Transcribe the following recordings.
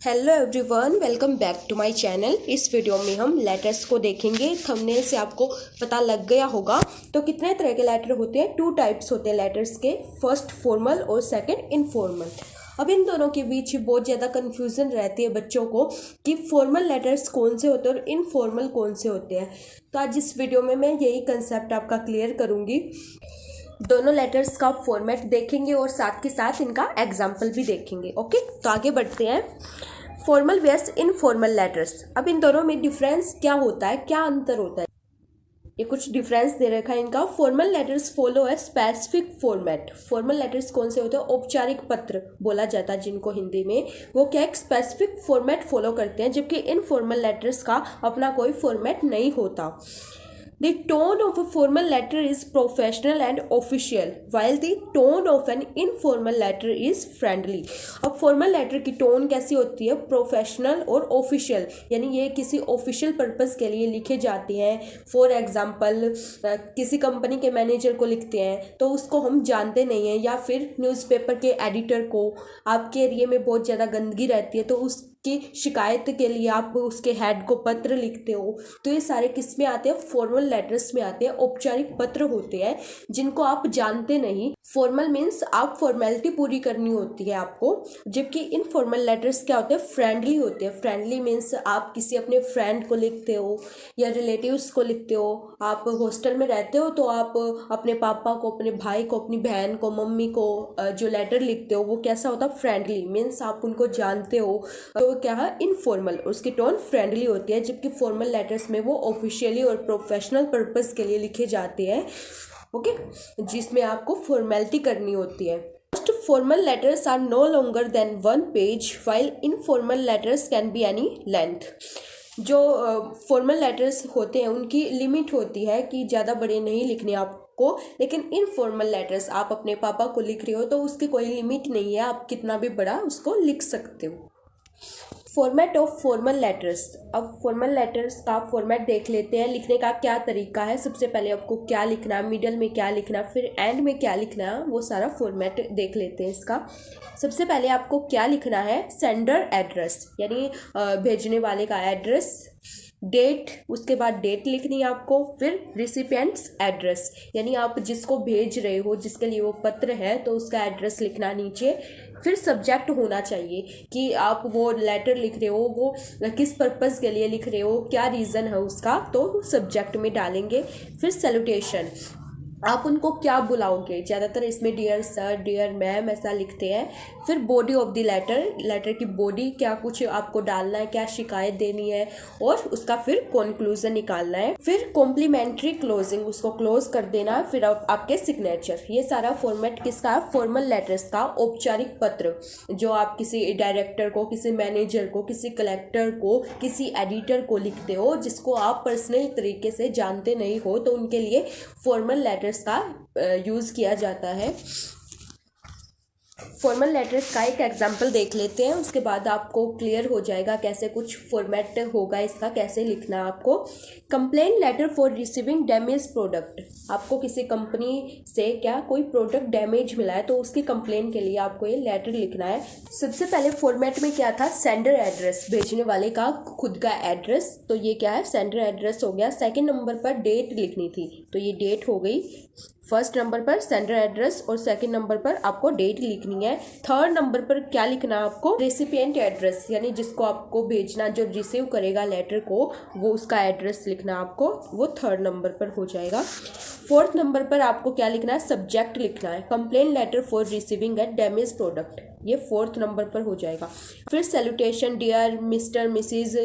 Hello everyone, welcome back to my channel. इस video में हम लेटर्स को देखेंगे। थंबनेल से आपको पता लग गया होगा। तो कितने तरह के लेटर होते हैं? 2 टाइप्स होते हैं लेटर्स के, फर्स्ट फॉर्मल और सेकंड इनफॉर्मल। अब इन दोनों के बीच बहुत ज़्यादा कन्फ्यूज़न रहती है बच्चों को कि फॉर्मल लेटर्स कौन से होते हैं और इनफॉर्मल कौन से होते हैं। तो आज इस वीडियो में मैं यही कंसेप्ट आपका क्लियर करूँगी। दोनों लेटर्स का फॉर्मेट देखेंगे और साथ के साथ इनका एग्जाम्पल भी देखेंगे। ओके, तो आगे बढ़ते हैं। Formal versus informal letters. अब इन दोनों में डिफरेंस क्या होता है, क्या अंतर होता है? ये कुछ डिफरेंस दे रखा है इनका। फॉर्मल लेटर्स फॉलो है स्पेसिफिक फॉर्मेट। फॉर्मल लेटर्स कौन से होते हैं? औपचारिक पत्र बोला जाता है जिनको हिंदी में। वो क्या एक स्पेसिफिक फॉर्मेट फॉलो करते हैं, जबकि इनफॉर्मल लेटर्स का अपना कोई फॉर्मेट नहीं होता। The tone of a formal letter is professional and official, while the tone of an informal letter is friendly. अब formal letter की tone कैसी होती है? प्रोफेशनल और ऑफिशियल, यानी ये किसी ऑफिशियल पर्पस के लिए लिखे जाते हैं। फॉर एग्जाम्पल, किसी कंपनी के मैनेजर को लिखते हैं तो उसको हम जानते नहीं हैं, या फिर न्यूज़पेपर के एडिटर को, आपके एरिया में बहुत ज़्यादा गंदगी रहती है तो उस की शिकायत के लिए आप उसके हेड को पत्र लिखते हो। तो ये सारे किस में आते हैं? फॉर्मल लेटर्स में आते हैं। औपचारिक पत्र होते हैं जिनको आप जानते नहीं। फॉर्मल मीन्स आप फॉर्मेलिटी पूरी करनी होती है आपको, जबकि इनफॉर्मल लेटर्स क्या होते हैं? फ्रेंडली होते हैं। फ्रेंडली मीन्स आप किसी अपने फ्रेंड को लिखते हो या रिलेटिव्स को लिखते हो। आप हॉस्टल में रहते हो तो आप अपने पापा को, अपने भाई को, अपनी बहन को, मम्मी को जो लेटर लिखते हो वो कैसा होता है? फ्रेंडली मीन्स आप उनको जानते हो। तो क्या है? इनफॉर्मल, उसकी टोन फ्रेंडली होती है, जबकि फॉर्मल लेटर्स में वो ऑफिशियली और प्रोफेशनल पर्पस के लिए लिखे जाते हैं। ओके, जिसमें आपको फॉर्मेलिटी करनी होती है। Most formal letters are no longer than 1 page, while informal letters can be any length. जो फॉर्मल लेटर्स होते हैं उनकी लिमिट होती है कि ज़्यादा बड़े नहीं लिखने आपको, लेकिन इनफॉर्मल लेटर्स आप अपने पापा को लिख रहे हो तो उसकी कोई लिमिट नहीं है, आप कितना भी बड़ा उसको लिख सकते हो। Format of formal letters. अब फॉर्मल लेटर्स का फॉर्मेट देख लेते हैं। लिखने का क्या तरीका है? सबसे पहले आपको क्या लिखना है, मिडल में क्या लिखना है, फिर एंड में क्या लिखना है, वो सारा फॉर्मेट देख लेते हैं इसका। सबसे पहले आपको क्या लिखना है? सेंडर एड्रेस, यानी भेजने वाले का एड्रेस। डेट, उसके बाद डेट लिखनी है आपको। फिर रिसिपिएंट्स एड्रेस, यानी आप जिसको भेज रहे हो, जिसके लिए वो पत्र है, तो उसका एड्रेस लिखना नीचे। फिर सब्जेक्ट होना चाहिए कि आप वो लेटर लिख रहे हो वो किस पर्पस के लिए लिख रहे हो, क्या रीज़न है उसका, तो सब्जेक्ट में डालेंगे। फिर सैल्यूटेशन, आप उनको क्या बुलाओगे? ज़्यादातर इसमें डियर सर, डियर मैम ऐसा लिखते हैं। फिर body of the letter, letter की बॉडी, क्या कुछ आपको डालना है, क्या शिकायत देनी है, और उसका फिर कंक्लूजन निकालना है। फिर कॉम्प्लीमेंट्री क्लोजिंग, उसको क्लोज कर देना है। फिर आपके सिग्नेचर। ये सारा फॉर्मेट किसका है? फॉर्मल लेटर्स का। औपचारिक पत्र जो आप किसी डायरेक्टर को, किसी मैनेजर को, किसी कलेक्टर को, किसी एडिटर को लिखते हो जिसको आप पर्सनल तरीके से जानते नहीं हो, तो उनके लिए फॉर्मल लेटर्स का यूज़ किया जाता है। फॉर्मल लेटर्स का एक एग्जाम्पल देख लेते हैं, उसके बाद आपको क्लियर हो जाएगा कैसे कुछ फॉर्मेट होगा इसका, कैसे लिखना आपको। Complain letter for receiving damage product. आपको किसी कंपनी से क्या कोई प्रोडक्ट डैमेज मिला है तो उसकी कंप्लेन के लिए आपको ये लेटर लिखना है। सबसे पहले फॉर्मेट में क्या था? सेंडर एड्रेस, भेजने वाले का खुद का एड्रेस, तो ये क्या है? सेंडर एड्रेस हो गया। सेकेंड नंबर पर डेट लिखनी थी, तो ये डेट हो गई। फर्स्ट नंबर पर सेंडर एड्रेस और सेकंड नंबर पर आपको डेट लिखनी है। थर्ड नंबर पर क्या लिखना है आपको? रेसिपिएंट एड्रेस, यानी जिसको आपको भेजना, जो रिसीव करेगा लेटर को, वो उसका एड्रेस लिखना आपको, वो थर्ड नंबर पर हो जाएगा। फोर्थ नंबर पर आपको क्या लिखना है? सब्जेक्ट लिखना है। Complain letter for receiving a damage product, ये फोर्थ नंबर पर हो जाएगा। फिर सैल्यूटेशन, डियर मिस्टर, मिसिज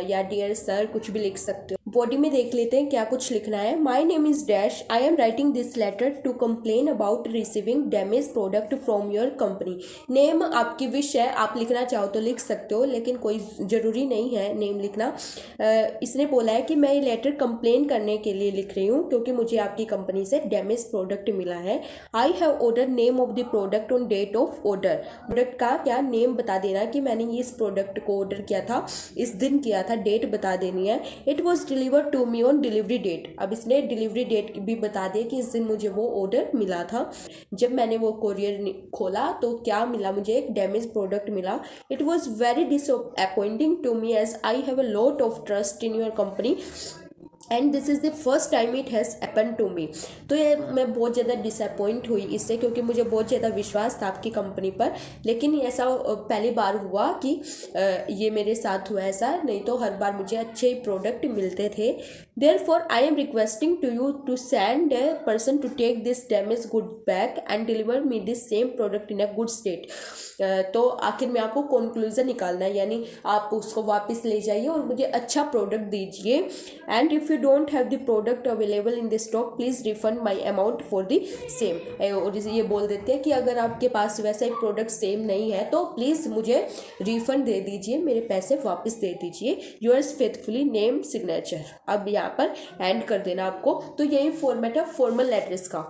या डियर सर, कुछ भी लिख सकते हो। बॉडी में देख लेते हैं क्या कुछ लिखना है। My name is dash, I am writing this letter to complain about receiving damage product from your company. Name आपकी विश है, आप लिखना चाहो तो लिख सकते हो, लेकिन कोई ज़रूरी नहीं है नेम लिखना। इसने बोला है कि मैं ये लेटर कंप्लेन करने के लिए लिख रही हूँ क्योंकि मुझे आपकी कंपनी से डैमेज प्रोडक्ट मिला है। I have order name of the product on date of order. Product का क्या नेम बता देना कि मैंने इस प्रोडक्ट को ऑर्डर किया था, इस दिन किया था, डेट बता देनी है। It was deliver to me on delivery date. अब इसने डिलीवरी डेट भी बता दिया कि इस दिन मुझे वो ऑर्डर मिला था। जब मैंने वो कोरियर खोला तो क्या मिला, मुझे एक डैमेज प्रोडक्ट मिला। It was very disappointing to me as I have a lot of trust in your company and this is the first time it has happen to me. तो ये मैं बहुत ज़्यादा डिसअपॉइंट हुई इससे, क्योंकि मुझे बहुत ज़्यादा विश्वास था आपकी कंपनी पर, लेकिन ऐसा पहली बार हुआ कि ये मेरे साथ हुआ ऐसा, नहीं तो हर बार मुझे अच्छे ही प्रोडक्ट मिलते थे। Therefore I am requesting to you to send a person to take this damage good back and deliver me this same product in a good state. तो आखिर में आपको कंक्लूजन निकालना है, यानी आप उसको वापस ले जाइए और मुझे अच्छा प्रोडक्ट दीजिए। And if you don't have the product available in the stock please refund my amount for the same. और ये बोल देते हैं कि अगर आपके पास वैसा एक प्रोडक्ट सेम नहीं है तो प्लीज़ मुझे रिफंड दे दीजिए, मेरे पैसे वापस दे दीजिए। Yours faithfully name signature. अब यहाँ पर एंड कर देना आपको। तो यही फॉर्मेट है फॉर्मल लेटर्स का।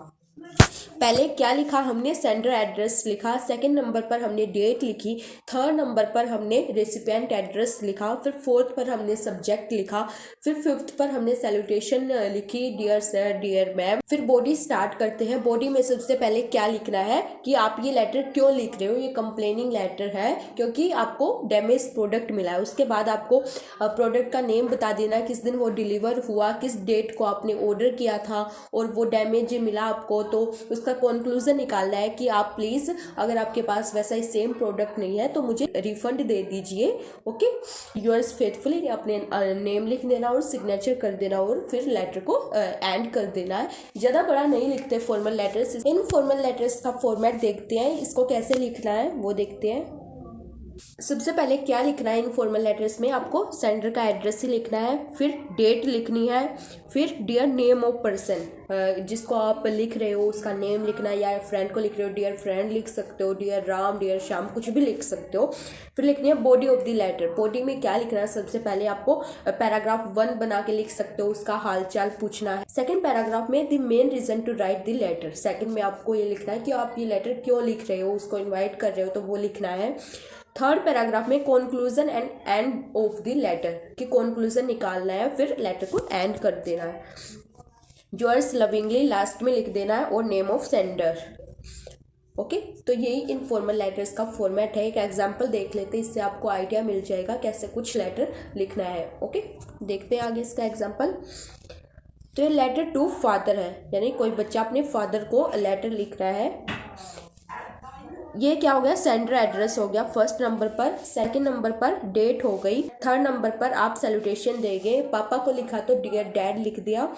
पहले क्या लिखा हमने, सेंडर एड्रेस लिखा, सेकंड नंबर पर हमने डेट लिखी, थर्ड नंबर पर हमने रेसिपिएंट एड्रेस लिखा, फिर फोर्थ पर हमने सब्जेक्ट लिखा, फिर फिफ्थ पर हमने सैल्यूटेशन लिखी, डियर सर, डियर मैम। फिर बॉडी स्टार्ट करते हैं। बॉडी में सबसे पहले क्या लिखना है कि आप ये लेटर क्यों लिख रहे हो, ये कंप्लेनिंग लेटर है क्योंकि आपको डैमेज प्रोडक्ट मिला है। उसके बाद आपको प्रोडक्ट का नेम बता देना, किस दिन वो डिलीवर हुआ, किस डेट को आपने ऑर्डर किया था और वो डैमेज मिला आपको, तो उसका कंक्लूजन निकालना है कि आप प्लीज़ अगर आपके पास वैसा ही सेम प्रोडक्ट नहीं है तो मुझे रिफंड दे दीजिए। ओके, योर्स फेथफुली अपने नेम लिख देना और सिग्नेचर कर देना और फिर लेटर को एंड कर देना है। ज़्यादा बड़ा नहीं लिखते formal letters. In formal letters का फॉर्मेट देखते हैं, इसको कैसे लिखना है वो देखते हैं। सबसे पहले क्या लिखना है इन फॉर्मल लेटर्स में, आपको सेंडर का एड्रेस ही लिखना है, फिर डेट लिखनी है, फिर डियर नेम ऑफ पर्सन, जिसको आप लिख रहे हो उसका नेम लिखना है, या फ्रेंड को लिख रहे हो डियर फ्रेंड लिख सकते हो, डियर राम, डियर श्याम, कुछ भी लिख सकते हो। फिर लिखनी है body of the letter. Body में क्या लिखना है, सबसे पहले आपको पैराग्राफ 1 बना के लिख सकते हो, उसका हालचाल पूछना है। सेकंड पैराग्राफ में the main reason to write the letter. Second में आपको ये लिखना है कि आप ये लेटर क्यों लिख रहे हो, उसको इन्वाइट कर रहे हो तो वो लिखना है। थर्ड पैराग्राफ में conclusion and end of the letter, कि कंक्लूजन निकालना है, फिर लेटर को एंड कर देना है। योर्स लविंगली लास्ट में लिख देना है और नेम ऑफ सेंडर। ओके, तो यही इनफॉर्मल लेटर्स का फॉर्मेट है। एक एग्जांपल देख लेते हैं, इससे आपको आइडिया मिल जाएगा कैसे कुछ लेटर लिखना है। ओके, देखते हैं आगे इसका एग्जांपल। तो ये लेटर टू फादर है, यानी कोई बच्चा अपने फादर को लेटर लिख रहा है। ये क्या हो गया, सेंडर एड्रेस हो गया फर्स्ट नंबर पर, सेकंड नंबर पर डेट हो गई, थर्ड नंबर पर आप सैल्यूटेशन देंगे। पापा को लिखा तो डियर डैड लिख दिया।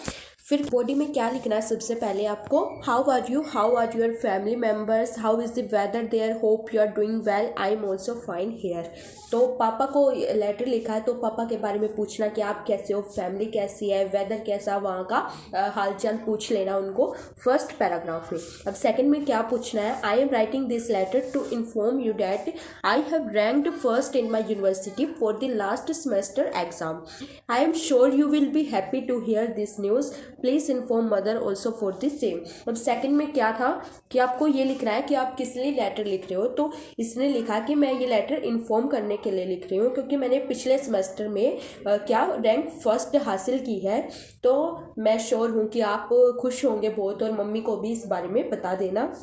फिर बॉडी में क्या लिखना है, सबसे पहले आपको how are you, how are your family members, how is the weather there, hope you are doing well, I am also fine here. तो पापा को लेटर लिखा है तो पापा के बारे में पूछना कि आप कैसे हो, फैमिली कैसी है, वेदर कैसा, वहाँ का हालचाल पूछ लेना उनको फर्स्ट पैराग्राफ में। अब सेकंड में क्या पूछना है, I am writing this letter to inform you that I have ranked first in my university for the last semester exam. I am sure you will be happy to hear this news, please inform mother also for this same. अब second में क्या था कि आपको ये लिखना है कि आप किस लिए लेटर लिख रहे हो। तो इसने लिखा कि मैं ये लेटर इन्फॉर्म करने के लिए लिख रही हूँ क्योंकि मैंने पिछले सेमेस्टर में क्या रैंक फर्स्ट हासिल की है, तो मैं श्योर हूँ कि आप खुश होंगे बहुत और मम्मी को भी इस बारे में बता देना।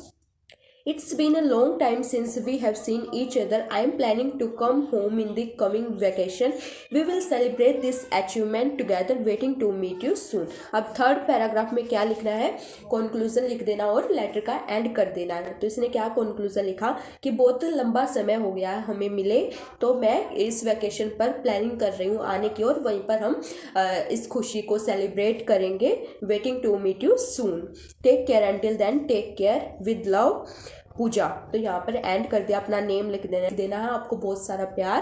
It's been a long time since we have seen each other. I am planning to come home in the coming vacation. We will celebrate this achievement together. Waiting to meet you soon. अब third paragraph में क्या लिखना है, conclusion लिख देना और letter का and कर देना है। तो इसने क्या कंक्लूजन लिखा कि बहुत लंबा समय हो गया है हमें मिले, तो मैं इस वैकेशन पर प्लानिंग कर रही हूँ आने की और वहीं पर हम इस खुशी को सेलिब्रेट करेंगे। Waiting to meet you soon, take care until then, take care, with love Pooja. तो यहाँ पर एंड कर दिया, अपना नेम लिख देना है, आपको बहुत सारा प्यार।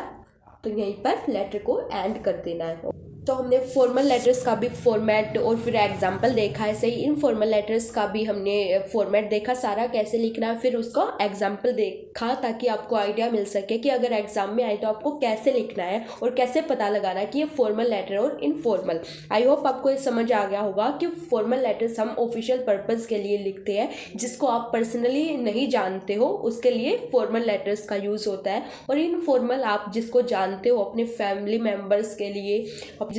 तो यहीं पर लेटर को एंड कर देना है। तो हमने फॉर्मल लेटर्स का भी फॉर्मेट और फिर एग्जांपल देखा है, सही इनफॉर्मल लेटर्स का भी हमने फॉर्मेट देखा सारा कैसे लिखना है, फिर उसका एग्जांपल देखा ताकि आपको आइडिया मिल सके कि अगर एग्जाम में आए तो आपको कैसे लिखना है और कैसे पता लगाना कि ये फॉर्मल लेटर और इनफॉर्मल। आई होप आपको ये समझ आ गया होगा कि फॉर्मल लेटर्स हम ऑफिशियल पर्पज़ के लिए लिखते हैं, जिसको आप पर्सनली नहीं जानते हो उसके लिए फॉर्मल लेटर्स का यूज़ होता है, और इनफॉर्मल आप जिसको जानते हो अपने फैमिली मेम्बर्स के लिए,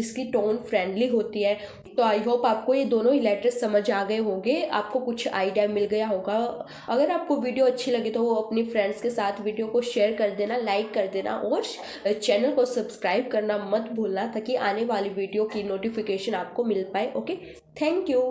जिसकी टोन फ्रेंडली होती है। तो आई होप आपको ये दोनों ही लेटर्स समझ आ गए होंगे, आपको कुछ आइडिया मिल गया होगा। अगर आपको वीडियो अच्छी लगे तो वो अपनी फ्रेंड्स के साथ वीडियो को शेयर कर देना, लाइक कर देना और चैनल को सब्सक्राइब करना मत भूलना, ताकि आने वाली वीडियो की नोटिफिकेशन आपको मिल पाए। Okay, thank you.